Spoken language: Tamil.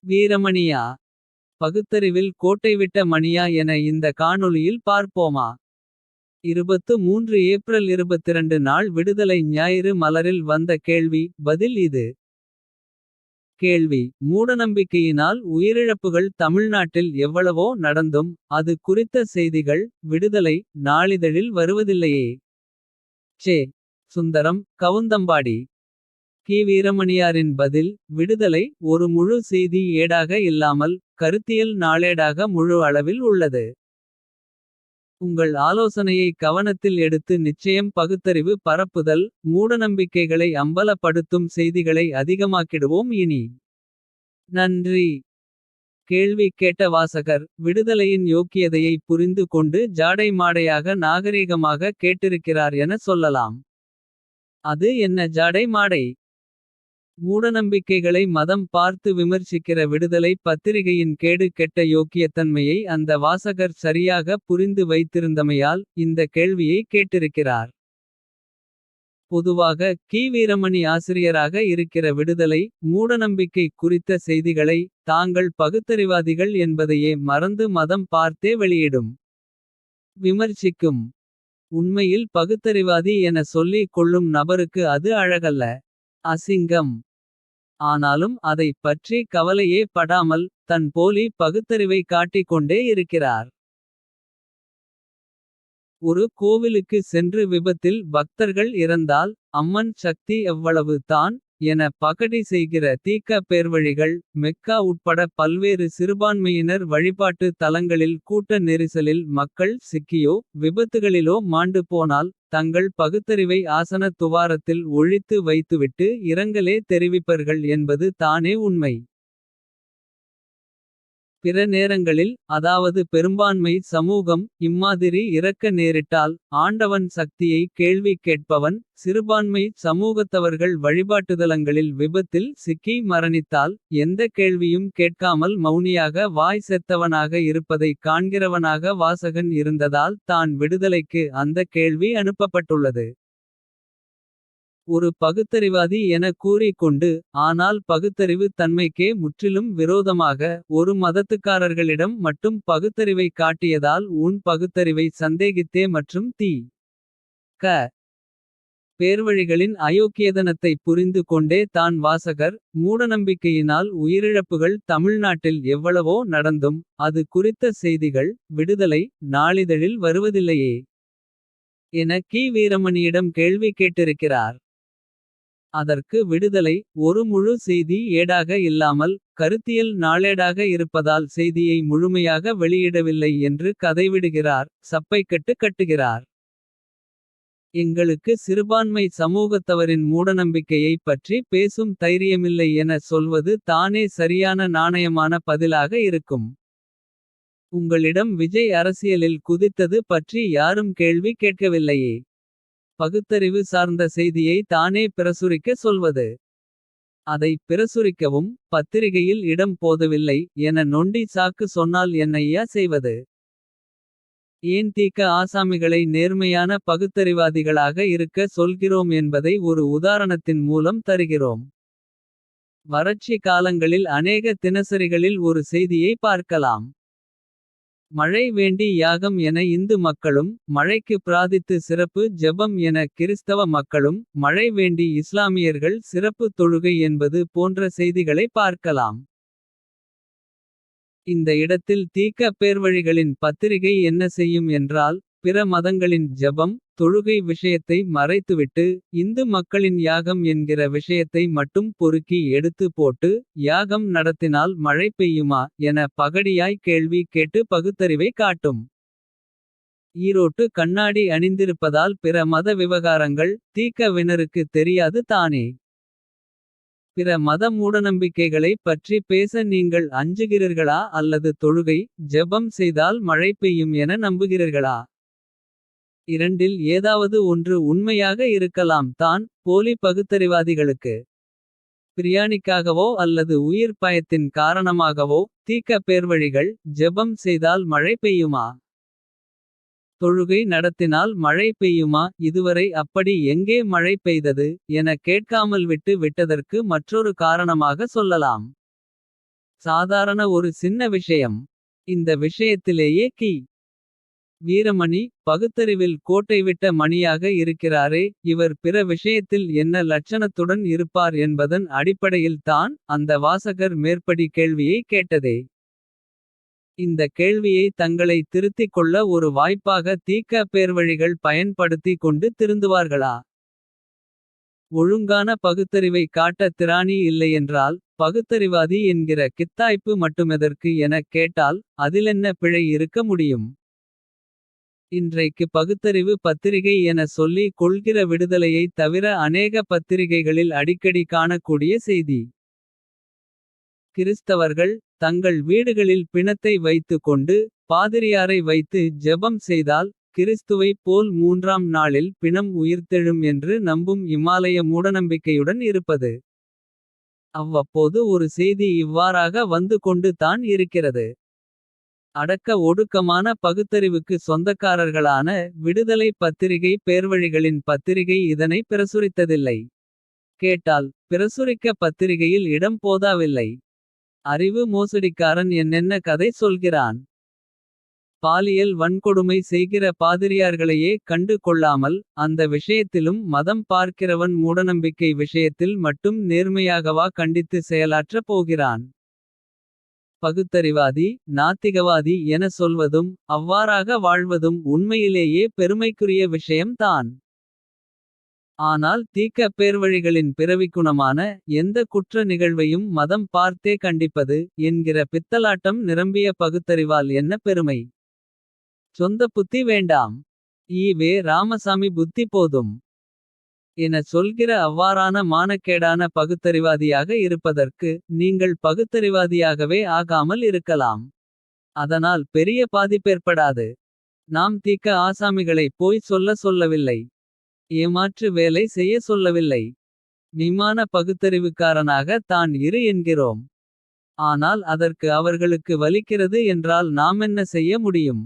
வீரமணியா பகுத்தறிவில் கோட்டைவிட்ட மணியா என இந்த காணொளியில் பார்ப்போமா. 23 ஏப்ரல் 22 நாள் விடுதலை ஞாயிறு மலரில் வந்த கேள்வி பதில் இது. கேள்வி: மூடநம்பிக்கையினால் உயிரிழப்புகள் தமிழ்நாட்டில் எவ்வளவோ நடந்தும். அது குறித்த செய்திகள் விடுதலை நாளிதழில் வருவதில்லையே. சே. சுந்தரம், கவுந்தம்பாடி. கி. வீரமணியாரின் பதில்: விடுதலை ஒரு முழு செய்தி ஏடாக இல்லாமல். கருத்தியல் நாளேடாக முழு அளவில் உள்ளது. உங்கள் ஆலோசனையை கவனத்தில் எடுத்து நிச்சயம் பகுத்தறிவு பரப்புதல். மூடநம்பிக்கைகளை அம்பலப்படுத்தும் செய்திகளை அதிகமாக்கிடுவோம் இனி. நன்றி. கேள்வி கேட்ட வாசகர் விடுதலையின் யோக்கியதையை புரிந்து கொண்டு ஜாடை மாடையாக நாகரீகமாக கேட்டிருக்கிறார் என சொல்லலாம். அது என்ன ஜாடை மாடை? மூடநம்பிக்கைகளை மதம் பார்த்து விமர்சிக்கிற விடுதலை பத்திரிகையின் கேடு கெட்ட யோக்கியத்தன்மையை அந்த வாசகர் சரியாக புரிந்து வைத்திருந்தமையால் இந்த கேள்வியை கேட்டிருக்கிறார். பொதுவாக கி. வீரமணி ஆசிரியராக இருக்கிற விடுதலை. மூடநம்பிக்கை குறித்த செய்திகளை தாங்கள் பகுத்தறிவாதிகள் என்பதையே மறந்து மதம் பார்த்தே வெளியிடும். விமர்சிக்கும். உண்மையில் பகுத்தறிவாதி என சொல்லிக் கொள்ளும் நபருக்கு அது அழகல்ல. அசிங்கம். ஆனாலும் அதை பற்றி கவலையே படாமல் தன் போலி பகுத்தறிவை காட்டிக் கொண்டே இருக்கிறார். ஒரு கோவிலுக்கு சென்று விபத்தில் பக்தர்கள் இறந்தால். அம்மன் சக்தி எவ்வளவு தான் என பகடி செய்கிற தீக்க பேர்வழிகள். மெக்கா உட்பட பல்வேறு சிறுபான்மையினர் வழிபாட்டு தலங்களில் கூட்ட நெரிசலில் மக்கள் சிக்கியோ. விபத்துகளிலோ மாண்டு போனால் தங்கள் பகுத்தறிவை ஆசன துவாரத்தில் ஒழித்து வைத்துவிட்டு இரங்கலே தெரிவிப்பர்கள் என்பது தானே உண்மை. பிற நேரங்களில் அதாவது பெரும்பான்மை சமூகம் இம்மாதிரி இறக்க நேரிட்டால். ஆண்டவன் சக்தியை கேள்வி கேட்பவன். சிறுபான்மை சமூகத்தவர்கள் வழிபாட்டுதலங்களில் விபத்தில் சிக்கி மரணித்தால். எந்த கேள்வியும் கேட்காமல் மௌனியாக வாய் செத்தவனாக இருப்பதை காண்கிறவனாக வாசகன் இருந்ததால் தான் விடுதலைக்கு அந்த கேள்வி அனுப்பப்பட்டுள்ளது. ஒரு பகுத்தறிவாதி என கூறிக்கொண்டு. ஆனால் பகுத்தறிவு தன்மைக்கே முற்றிலும் விரோதமாக. ஒரு மதத்துக்காரர்களிடம் மட்டும் பகுத்தறிவை காட்டியதால். உன் பகுத்தறிவை சந்தேகித்தே மற்றும் தி. க. பேர்வழிகளின் அயோக்கியதனத்தை புரிந்து கொண்டே தான் வாசகர். மூடநம்பிக்கையினால் உயிரிழப்புகள் தமிழ்நாட்டில் எவ்வளவோ நடந்தும். அது குறித்த செய்திகள் விடுதலை நாளிதழில் வருவதில்லையே. என கி. வீரமணியிடம் கேள்வி கேட்டிருக்கிறார். அதற்கு விடுதலை ஒரு முழு செய்தி ஏடாக இல்லாமல். கருத்தியல் நாளேடாக இருப்பதால் செய்தியை முழுமையாக வெளியிடவில்லை என்று கதைவிடுகிறார். சப்பைக்கட்டு கட்டுகிறார். எங்களுக்கு சிறுபான்மை சமூகத்தவரின் மூடநம்பிக்கையை பற்றி பேசும் தைரியமில்லை என சொல்வது தானே சரியான நாணயமான பதிலாக இருக்கும். உங்களிடம் விஜய் அரசியலில் குதித்தது பற்றி யாரும் கேள்வி கேட்கவில்லையே. பகுத்தறிவு சார்ந்த செய்தியை தானே பிரசுரிக்க சொல்வது. அதை பிரசுரிக்கவும் பத்திரிகையில் இடம் போதவில்லை. என நொண்டி சாக்கு சொன்னால் என்னையா செய்வது. ஏன் தீக்க ஆசாமிகளை நேர்மையான பகுத்தறிவாதிகளாக இருக்க சொல்கிறோம் என்பதை ஒரு உதாரணத்தின் மூலம் தருகிறோம். வறட்சி காலங்களில் அநேக தினசரிகளில் ஒரு செய்தியை பார்க்கலாம். மழை வேண்டி யாகம் என இந்து மக்களும். மழைக்கு பிராதித்து சிறப்பு ஜெபம் என கிறிஸ்தவ மக்களும். மழை வேண்டி இஸ்லாமியர்கள் சிறப்பு தொழுகை என்பது போன்ற செய்திகளை பார்க்கலாம். இந்த இடத்தில் தீக்க பேர்வழிகளின் பத்திரிகை என்ன செய்யும் என்றால். பிற மதங்களின் ஜெபம் தொழுகை விஷயத்தை மறைத்துவிட்டு. இந்து மக்களின் யாகம் என்கிற விஷயத்தை மட்டும் பொறுக்கி எடுத்து போட்டு. யாகம் நடத்தினால் மழை பெய்யுமா என பகடியாய் கேள்வி கேட்டு பகுத்தறிவை காட்டும். ஈரோட்டு கண்ணாடி அணிந்திருப்பதால் பிற மத விவகாரங்கள். தீக்க வினருக்கு தெரியாது தானே. பிற மத மூடநம்பிக்கைகளை பற்றி பேச நீங்கள் அஞ்சுகிறீர்களா அல்லது தொழுகை. ஜெபம் செய்தால் மழை பெய்யும் என நம்புகிறீர்களா. இரண்டில் ஏதாவது ஒன்று உண்மையாக இருக்கலாம் தான். போலி பகுத்தறிவாதிகளுக்கு பிரியாணிக்காகவோ அல்லது உயிர் பயத்தின் காரணமாகவோ. தீக்க பேர்வழிகள் ஜெபம் செய்தால் மழை பெய்யுமா. தொழுகை நடத்தினால் மழை பெய்யுமா. இதுவரை அப்படி எங்கே மழை பெய்தது என கேட்காமல் விட்டு விட்டதற்கு மற்றொரு காரணமாக சொல்லலாம். சாதாரண ஒரு சின்ன விஷயம். இந்த விஷயத்திலேயே கி. வீரமணி பகுத்தறிவில் கோட்டை விட்ட மணியாக இருக்கிறாரே. இவர் பிற விஷயத்தில் என்ன லட்சணத்துடன் இருப்பார் என்பதன் அடிப்படையில் தான். அந்த வாசகர் மேற்படி கேள்வியை கேட்டதே. இந்த கேள்வியை தங்களை திருத்திக் கொள்ள ஒரு வாய்ப்பாக தீக்க பேர்வழிகள் பயன்படுத்தி கொண்டு திருந்துவார்களா. ஒழுங்கான பகுத்தறிவை காட்ட திராணி இல்லையென்றால். பகுத்தறிவாதி என்கிற கித்தாய்ப்பு மட்டுமெதற்கு எனக் கேட்டால். அதிலென்ன பிழை இருக்க முடியும். இன்றைக்கு பகுத்தறிவு பத்திரிகை என சொல்லி கொள்கிற விடுதலையைத் தவிர. அநேக பத்திரிகைகளில் அடிக்கடி காணக்கூடிய செய்தி. கிறிஸ்தவர்கள் தங்கள் வீடுகளில் பிணத்தை வைத்து கொண்டு. பாதிரியாரை வைத்து ஜெபம் செய்தால். கிறிஸ்துவைப் போல் மூன்றாம் நாளில் பிணம் உயிர்த்தெழும் என்று நம்பும் இம்மாலய மூடநம்பிக்கையுடன் இருப்பது. அவ்வப்போது ஒரு செய்தி இவ்வாறாக வந்து கொண்டு தான் இருக்கிறது. அடக்க ஒடுக்கமான பகுத்தறிவுக்கு சொந்தக்காரர்களான. விடுதலை பத்திரிகை பேர்வழிகளின் பத்திரிகை இதனை பிரசுரித்ததில்லை. கேட்டால் பிரசுரிக்க பத்திரிகையில் இடம் போதாவில்லை. அறிவு மோசடிக்காரன் என்னென்ன கதை சொல்கிறான். பாலியல் வன்கொடுமை செய்கிற பாதிரியார்களையே கண்டு கொள்ளாமல். அந்த விஷயத்திலும் மதம் பார்க்கிறவன் மூடநம்பிக்கை விஷயத்தில் மட்டும் நேர்மையாகவா கண்டித்து செயலாற்றப் போகிறான். பகுத்தறிவாதி நாத்திகவாதி என சொல்வதும். அவ்வாறாக வாழ்வதும் உண்மையிலேயே பெருமைக்குரிய விஷயம் தான். ஆனால் தீக்க பேர்வழிகளின் பிறவிக்குணமான. எந்த குற்ற நிகழ்வையும் மதம் பார்த்தே கண்டிப்பது. என்கிற பித்தலாட்டம் நிரம்பிய பகுத்தறிவால் என்ன பெருமை. சொந்த புத்தி வேண்டாம். ஈ. ராமசாமி புத்தி போதும். என சொல்கிற அவ்வாறான மானக்கேடான பகுத்தறிவாதியாக இருப்பதற்கு. நீங்கள் பகுத்தறிவாதியாகவே ஆகாமல் இருக்கலாம். அதனால் பெரிய பாதிப்பேற்படாது. நாம் தீக்க ஆசாமிகளை போய் சொல்லவில்லை. ஏமாற்று வேலை செய்ய சொல்லவில்லை. மெய்மான பகுத்தறிவுக்காரனாக தான் இரு என்கிறோம். ஆனால் அதற்கு அவர்களுக்கு வலிக்கிறது என்றால் நாமென்ன செய்ய முடியும்.